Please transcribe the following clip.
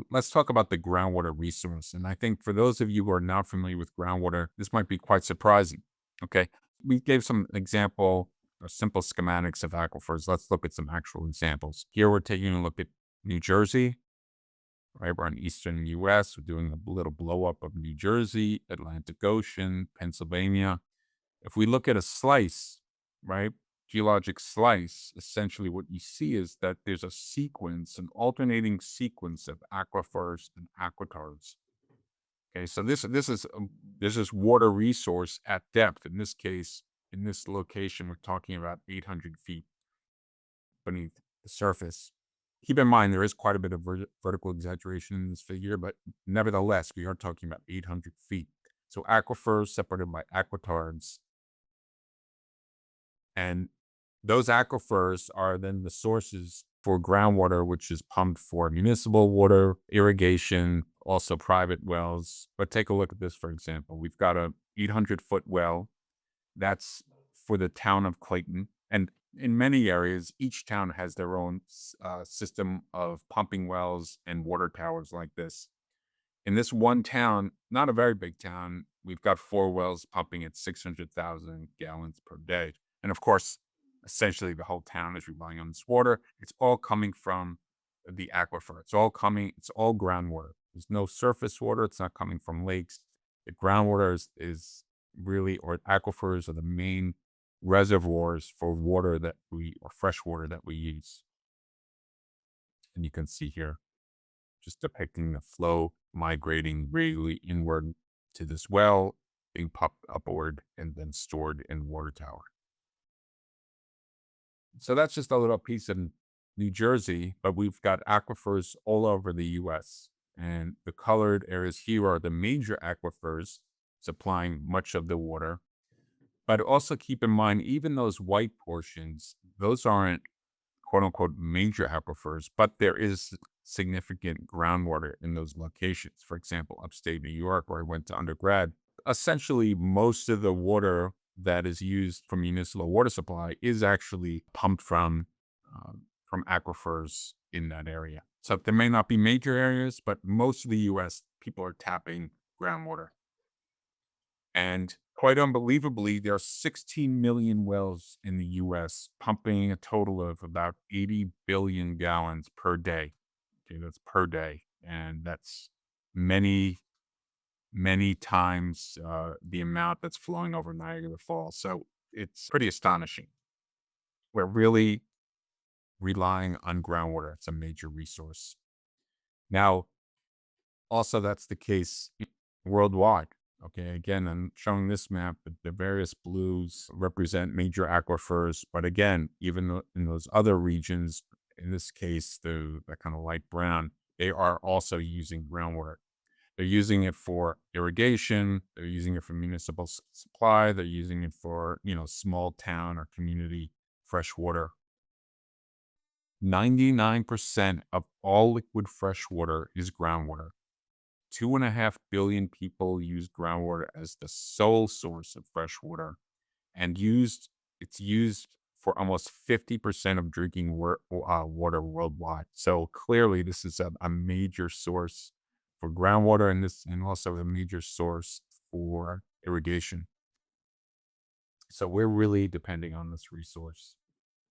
Let's talk about the groundwater resource. And I think for those of you who are not familiar with groundwater, this might be quite surprising. Okay. We gave some example or simple schematics of aquifers. Let's look at some actual examples. Here we're taking a look at New Jersey, right? We're in eastern US. We're doing a little blow up of New Jersey, Atlantic Ocean, Pennsylvania. If we look at a slice, right, geologic slice, essentially what you see is that there's a sequence, an alternating sequence of aquifers and aquitards. Okay, so this is water resource at depth. In this case, in this location, we're talking about 800 feet beneath the surface. Keep in mind there is quite a bit of vertical exaggeration in this figure, but nevertheless, we are talking about 800 feet. So aquifers separated by aquitards, and those aquifers are then the sources for groundwater, which is pumped for municipal water, irrigation, also private wells. But take a look at this, for example. We've got a 800-foot well. That's for the town of Clayton. And in many areas, each town has their own system of pumping wells and water towers like this. In this one town, not a very big town, we've got 4 wells pumping at 600,000 gallons per day. And of course, essentially the whole town is relying on this water. It's all coming from the aquifer. It's all groundwater. There's no surface water. It's not coming from lakes. The groundwater is really, or aquifers are the main reservoirs for or fresh water that we use. And you can see here, just depicting the flow migrating really inward to this well, being pumped upward and then stored in water tower. So that's just a little piece in New Jersey, but we've got aquifers all over the US. And the colored areas here are the major aquifers supplying much of the water. But also keep in mind, even those white portions, those aren't quote unquote major aquifers, but there is significant groundwater in those locations. For example, upstate New York, where I went to undergrad, essentially most of the water that is used for municipal water supply is actually pumped from aquifers in that area. So there may not be major areas, but most of the U.S. people are tapping groundwater. And quite unbelievably, there are 16 million wells in the US, pumping a total of about 80 billion gallons per day. Okay, that's per day. And that's many, many times the amount that's flowing over Niagara Falls. So it's pretty astonishing. We're really relying on groundwater. It's a major resource. Now, also, that's the case worldwide. Okay, again, I'm showing this map, the various blues represent major aquifers, but again, even in those other regions, in this case, the kind of light brown, they are also using groundwater. They're using it for irrigation, they're using it for municipal supply, they're using it for, small town or community fresh water. 99% of all liquid fresh water is groundwater. 2.5 billion people use groundwater as the sole source of fresh water, and it's used for almost 50% of drinking water worldwide. So clearly, this is a major source for groundwater, and also a major source for irrigation. So we're really depending on this resource.